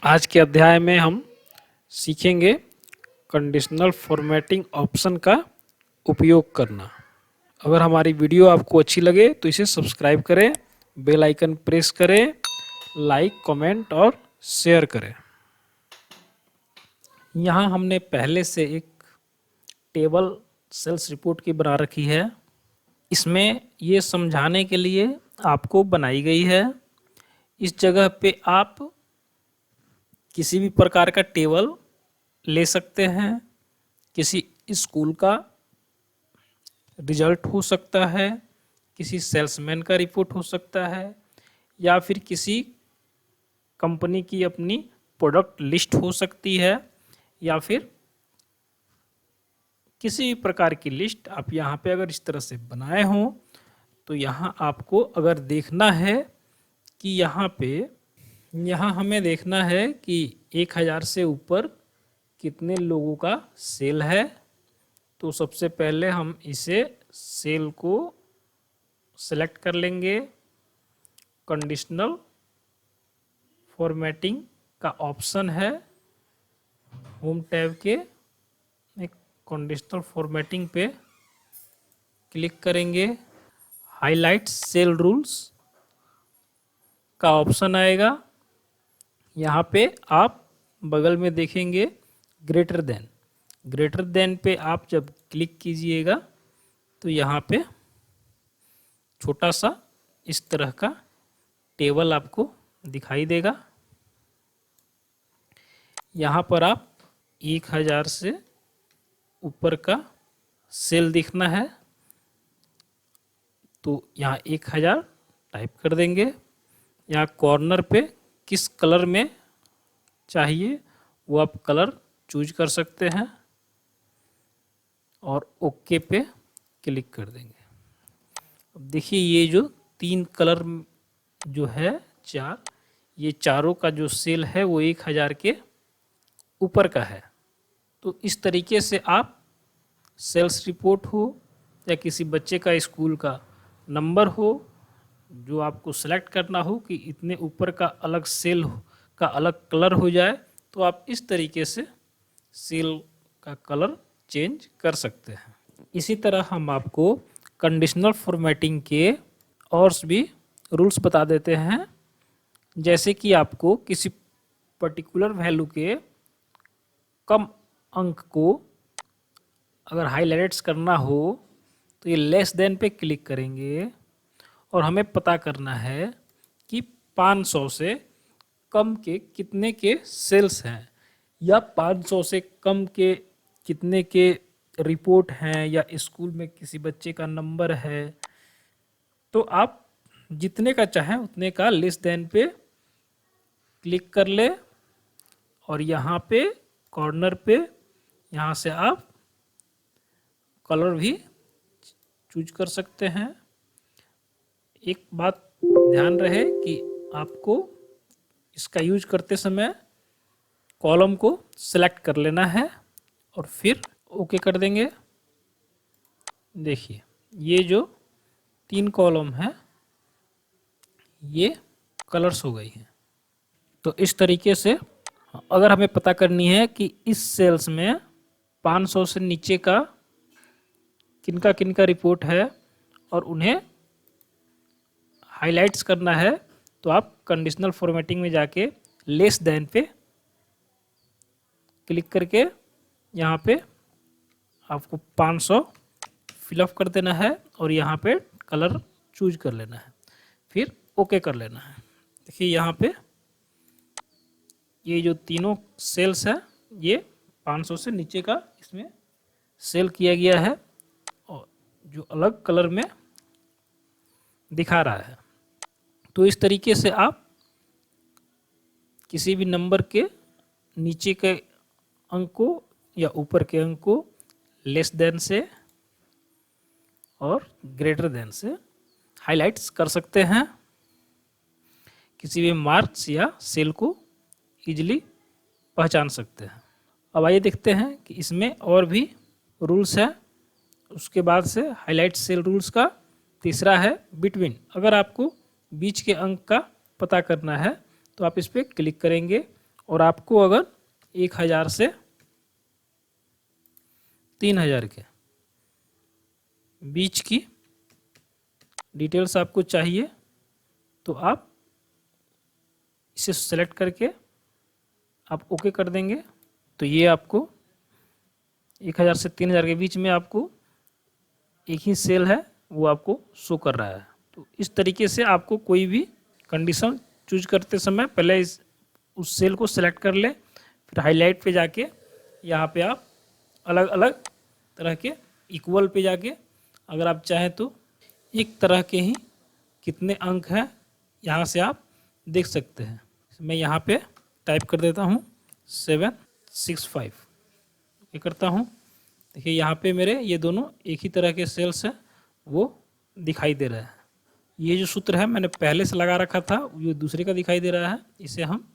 आज के अध्याय में हम सीखेंगे कंडीशनल फॉर्मेटिंग ऑप्शन का उपयोग करना। अगर हमारी वीडियो आपको अच्छी लगे तो इसे सब्सक्राइब करें, बेल आइकन प्रेस करें, लाइक, कमेंट और शेयर करें। यहाँ हमने पहले से एक टेबल सेल्स रिपोर्ट की बना रखी है। इसमें ये समझाने के लिए आपको बनाई गई है। इस जगह पे आप किसी भी प्रकार का टेबल ले सकते हैं। किसी स्कूल का रिजल्ट हो सकता है, किसी सेल्समैन का रिपोर्ट हो सकता है, या फिर किसी कंपनी की अपनी प्रोडक्ट लिस्ट हो सकती है, या फिर किसी भी प्रकार की लिस्ट आप यहाँ पे अगर इस तरह से बनाए हों तो यहाँ आपको अगर देखना है कि यहाँ हमें देखना है कि 1000 से ऊपर कितने लोगों का सेल है। तो सबसे पहले हम इसे सेल को सेलेक्ट कर लेंगे। कंडीशनल फॉर्मेटिंग का ऑप्शन है होम टैब के, एक कंडीशनल फॉर्मेटिंग पे क्लिक करेंगे। हाईलाइट सेल रूल्स का ऑप्शन आएगा। यहाँ पे आप बगल में देखेंगे ग्रेटर देन पे आप जब क्लिक कीजिएगा तो यहाँ पे छोटा सा इस तरह का टेबल आपको दिखाई देगा। यहाँ पर आप 1000 से ऊपर का सेल दिखना है तो यहाँ 1000 टाइप कर देंगे। यहाँ कॉर्नर पे किस कलर में चाहिए वो आप कलर चूज कर सकते हैं और ओके पे क्लिक कर देंगे। अब देखिए ये जो 3 कलर जो है ये चारों का जो सेल है वो 1000 के ऊपर का है। तो इस तरीके से आप सेल्स रिपोर्ट हो या किसी बच्चे का स्कूल का नंबर हो जो आपको सेलेक्ट करना हो कि इतने ऊपर का अलग सेल का अलग कलर हो जाए, तो आप इस तरीके से सेल का कलर चेंज कर सकते हैं। इसी तरह हम आपको कंडीशनल फॉर्मेटिंग के और भी रूल्स बता देते हैं। जैसे कि आपको किसी पर्टिकुलर वैल्यू के कम अंक को अगर हाईलाइट्स करना हो तो ये लेस देन पे क्लिक करेंगे और हमें पता करना है कि 500 से कम के कितने के सेल्स हैं या 500 से कम के कितने के रिपोर्ट हैं या स्कूल में किसी बच्चे का नंबर है। तो आप जितने का चाहें उतने का लेस देन पे क्लिक कर ले और यहाँ पे कॉर्नर पे यहाँ से आप कलर भी चूज कर सकते हैं। एक बात ध्यान रहे कि आपको इसका यूज करते समय कॉलम को सेलेक्ट कर लेना है और फिर ओके कर देंगे। देखिए ये जो 3 कॉलम है ये कलर्स हो गई हैं। तो इस तरीके से अगर हमें पता करनी है कि इस सेल्स में 500 से नीचे का किनका रिपोर्ट है और उन्हें हाइलाइट्स करना है, तो आप कंडीशनल फॉर्मेटिंग में जाके लेस देन पे क्लिक करके यहाँ पे आपको 500 फिलअप कर देना है और यहाँ पे कलर चूज कर लेना है, फिर ओके कर लेना है। देखिए यहाँ पे ये जो तीनों सेल्स है ये 500 से नीचे का इसमें सेल किया गया है और जो अलग कलर में दिखा रहा है। तो इस तरीके से आप किसी भी नंबर के नीचे के अंक को या ऊपर के अंक को लेस देन से और ग्रेटर देन से हाइलाइट्स कर सकते हैं। किसी भी मार्क्स या सेल को इजीली पहचान सकते हैं। अब आइए देखते हैं कि इसमें और भी रूल्स है। उसके बाद से हाईलाइट सेल रूल्स का तीसरा है बिटवीन। अगर आपको बीच के अंक का पता करना है तो आप इस पर क्लिक करेंगे और आपको अगर 1000 से 3000 के बीच की डिटेल्स आपको चाहिए तो आप इसे सेलेक्ट करके आप ओके कर देंगे। तो ये आपको 1000 से 3000 के बीच में आपको एक ही सेल है वो आपको शो कर रहा है। तो इस तरीके से आपको कोई भी कंडीशन चूज करते समय पहले उस सेल को सेलेक्ट कर ले, फिर हाईलाइट पे जाके यहाँ पे आप अलग अलग तरह के इक्वल पे जाके अगर आप चाहें तो एक तरह के ही कितने अंक हैं यहाँ से आप देख सकते हैं। मैं यहाँ पे टाइप कर देता हूँ 765, ये करता हूँ। देखिए यहाँ पे मेरे ये दोनों एक ही तरह के सेल्स हैं वो दिखाई दे रहा है। ये जो सूत्र है मैंने पहले से लगा रखा था, ये दूसरे का दिखाई दे रहा है, इसे हम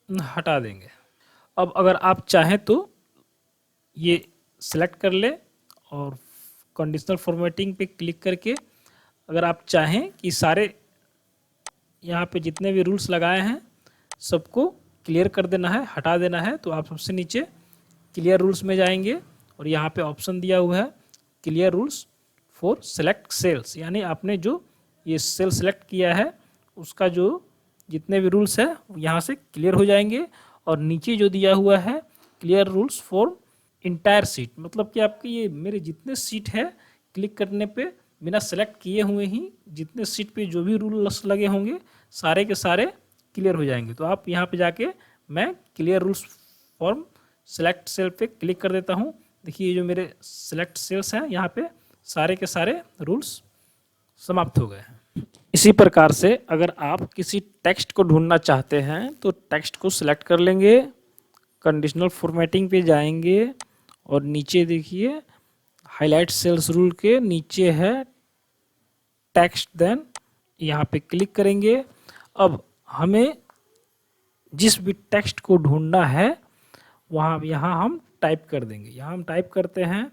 हटा देंगे। अब अगर आप चाहें तो ये सिलेक्ट कर ले और कंडीशनल फॉर्मेटिंग पे क्लिक करके अगर आप चाहें कि सारे यहाँ पे जितने भी रूल्स लगाए हैं सबको क्लियर कर देना है, हटा देना है, तो आप सबसे नीचे क्लियर रूल्स में जाएंगे और यहाँ पे ऑप्शन दिया हुआ है clear rules for select cells, यानी आपने जो ये सेल सेलेक्ट किया है उसका जो जितने भी रूल्स है यहाँ से क्लियर हो जाएंगे। और नीचे जो दिया हुआ है clear rules for entire seat, मतलब कि आपके ये मेरे जितने सीट है क्लिक करने पे बिना सेलेक्ट किए हुए ही जितने सीट पे जो भी रूल्स लगे होंगे सारे के सारे क्लियर हो जाएंगे। तो आप यहाँ पे जाके मैं clear rules form select cell पे क्लिक कर देता हूँ। देखिए ये जो मेरे सेलेक्ट सेल्स हैं यहाँ पे सारे के सारे रूल्स समाप्त हो गए हैं। इसी प्रकार से अगर आप किसी टेक्स्ट को ढूंढना चाहते हैं तो टेक्स्ट को सिलेक्ट कर लेंगे, कंडीशनल फॉर्मेटिंग पे जाएंगे और नीचे देखिए हाईलाइट सेल्स रूल के नीचे है टेक्स्ट, देन यहाँ पे क्लिक करेंगे। अब हमें जिस भी टेक्स्ट को ढूंढना है वहाँ यहाँ हम टाइप कर देंगे। यहाँ हम टाइप करते हैं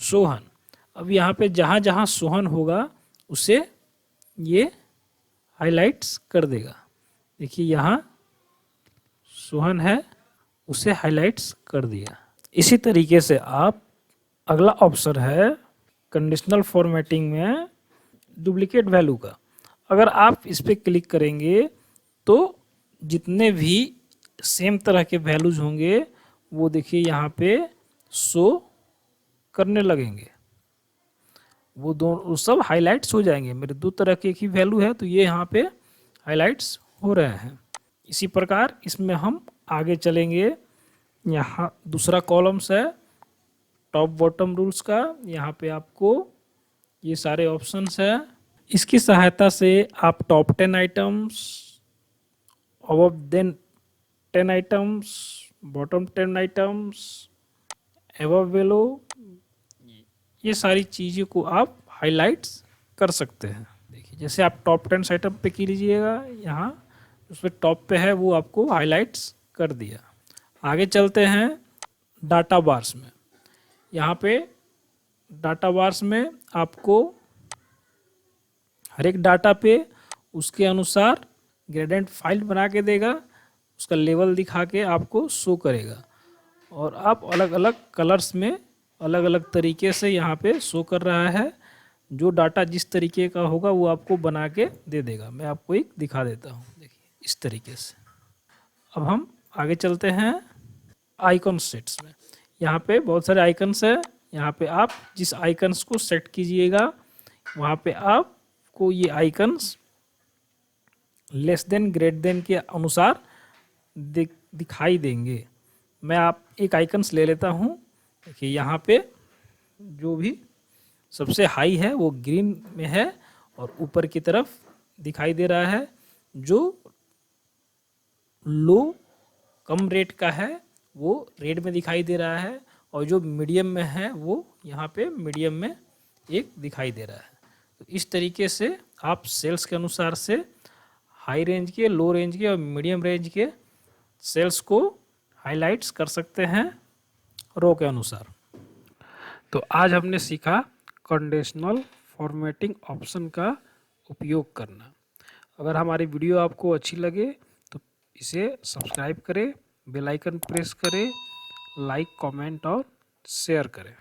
सोहन। अब यहाँ पे जहाँ जहाँ सोहन होगा उसे ये हाइलाइट्स कर देगा। देखिए यहाँ सोहन है उसे हाइलाइट्स कर दिया। इसी तरीके से आप अगला ऑप्शन है कंडीशनल फॉर्मेटिंग में डुप्लीकेट वैल्यू का, अगर आप इस पर क्लिक करेंगे तो जितने भी सेम तरह के वैल्यूज होंगे वो देखिए यहाँ पे शो करने लगेंगे, वो दोनों सब हाइलाइट्स हो जाएंगे। मेरे दो तरह के एक ही वैल्यू है तो ये यहाँ पे हाइलाइट्स हो रहे हैं। इसी प्रकार इसमें हम आगे चलेंगे। यहाँ दूसरा कॉलम्स है टॉप बॉटम रूल्स का, यहाँ पे आपको ये सारे ऑप्शंस है। इसकी सहायता से आप top 10 items, above than 10 items, bottom 10 items, above below, ये सारी चीज़ों को आप हाइलाइट्स कर सकते हैं। देखिए जैसे आप टॉप 10 आइटम पे कीजिएगा, यहाँ उसमें टॉप पे है वो आपको हाइलाइट्स कर दिया। आगे चलते हैं डाटा बार्स में। यहाँ पे डाटा बार्स में आपको हर एक डाटा पे उसके अनुसार ग्रेडेंट फाइल बना के देगा, उसका लेवल दिखा के आपको शो करेगा और आप अलग अलग कलर्स में अलग अलग तरीके से यहाँ पे शो कर रहा है। जो डाटा जिस तरीके का होगा वो आपको बना के दे देगा। मैं आपको एक दिखा देता हूँ, देखिए इस तरीके से। अब हम आगे चलते हैं आइकन सेट्स में। यहाँ पे बहुत सारे आइकन्स है, यहाँ पे आप जिस आइकन्स को सेट कीजिएगा वहाँ पे आपको ये icons less than greater than के अनुसार दिखाई देंगे। मैं आप एक आइकन्स ले लेता हूँ। देखिए यहाँ पे जो भी सबसे हाई है वो ग्रीन में है और ऊपर की तरफ दिखाई दे रहा है। जो लो कम रेट का है वो रेड में दिखाई दे रहा है और जो मीडियम में है वो यहाँ पे मीडियम में एक दिखाई दे रहा है। तो इस तरीके से आप सेल्स के अनुसार से हाई रेंज के, लो रेंज के और मीडियम रेंज के सेल्स को हाइलाइट्स कर सकते हैं रो के अनुसार। तो आज हमने सीखा कंडीशनल फॉर्मेटिंग ऑप्शन का उपयोग करना। अगर हमारी वीडियो आपको अच्छी लगे तो इसे सब्सक्राइब करें, बेल आइकन प्रेस करें, लाइक कमेंट और शेयर करें।